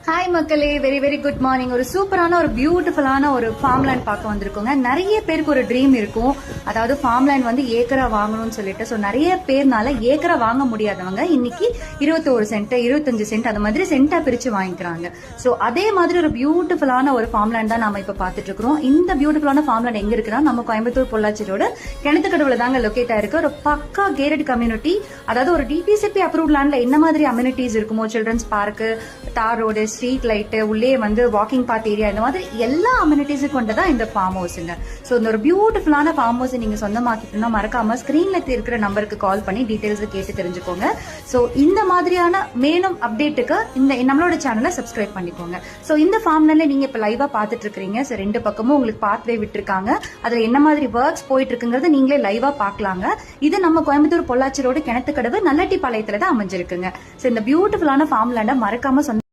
Hi மக்களே, very very good morning. ஒரு சூப்பரான ஒரு பியூட்டிஃபுல்லான ஒரு ஃபார்ம் லேண்ட் பார்க்க வந்திருக்கோங்க. நிறைய பேருக்கு ஒரு ட்ரீம் இருக்கும், அதாவது ஃபார்ம் லேண்ட் வந்து ஏக்கரா வாங்கணும்னு சொல்லிட்டு. ஸோ நிறைய பேர்னால ஏக்கரா வாங்க முடியாதவங்க இன்னைக்கு 21 சென்ட் 25 சென்ட் அந்த மாதிரி சென்டா பிரிச்சு வாங்கிக்கிறாங்க. ஸோ அதே மாதிரி ஒரு பியூட்டிஃபுல்லான ஒரு ஃபார்ம் லேண்ட் தான் நாம இப்ப பாத்துட்டு இருக்கிறோம். இந்த பியூட்டிஃபுல்லான ஃபார்ம் லேண்ட் எங்க இருக்குன்னா நம்ம கோயம்புத்தூர் பொள்ளாச்சி ரோடு கிணத்துக்கடவுல தாங்க லொகேட் ஆயிருக்கு. ஒரு பக்கா கேட்டட் கம்யூனிட்டி, அதாவது ஒரு டிடிசிபி அப்ரூவ்ட் லேண்ட்ல என்ன மாதிரி அம்யூனிட்டிஸ் இருக்குமோ, சில்ட்ரன்ஸ் பார்க்கு, தார் ரோடு, ஸ்ட்ரீட் லைட், உள்ளே வந்து வாக்கிங் பாத் ஏரியா, இந்த மாதிரி எல்லா அம்யூனிட்டிஸும் கொண்டதான் இந்த ஃபார்ம் ஹவுஸ்ங்க. ஸோ இந்த ஒரு பியூட்டிஃபுல்லான ஃபார்ம் ஹவுஸ் நீங்க சொந்தமாக்கிட்டோம்னா மறக்காம ஸ்கிரீன்ல இருக்கிற நம்பருக்கு கால் பண்ணி டீடைல்ஸ் கேட்டு தெரிஞ்சுக்கோங்க. ஸோ இந்த மாதிரியான மேலும் அப்டேட்டுக்கு இந்த நம்மளோட சேனலை சப்ஸ்கிரைப் பண்ணிக்கோங்க. ஸோ இந்த ஃபார்ம் லேண்ட்ல நீங்க இப்ப லைவா பாத்துட்டு இருக்கீங்க. ஸோ ரெண்டு பக்கமும் உங்களுக்கு பாத்வே விட்டுருக்காங்க. அதுல என்ன மாதிரி ஒர்க்ஸ் போயிட்டு இருக்குங்கிறது நீங்களே லைவா பாக்கலாங்க. இது நம்ம கோயம்புத்தூர் பொள்ளாச்சி ரோடு கிணத்துக்கடவு நல்லட்டிப்பாளையத்துல தான் அமைஞ்சிருக்குங்க. ஸோ இந்த பியூட்டிஃபுல்லான ஃபார்ம் லேண்டை மறக்காம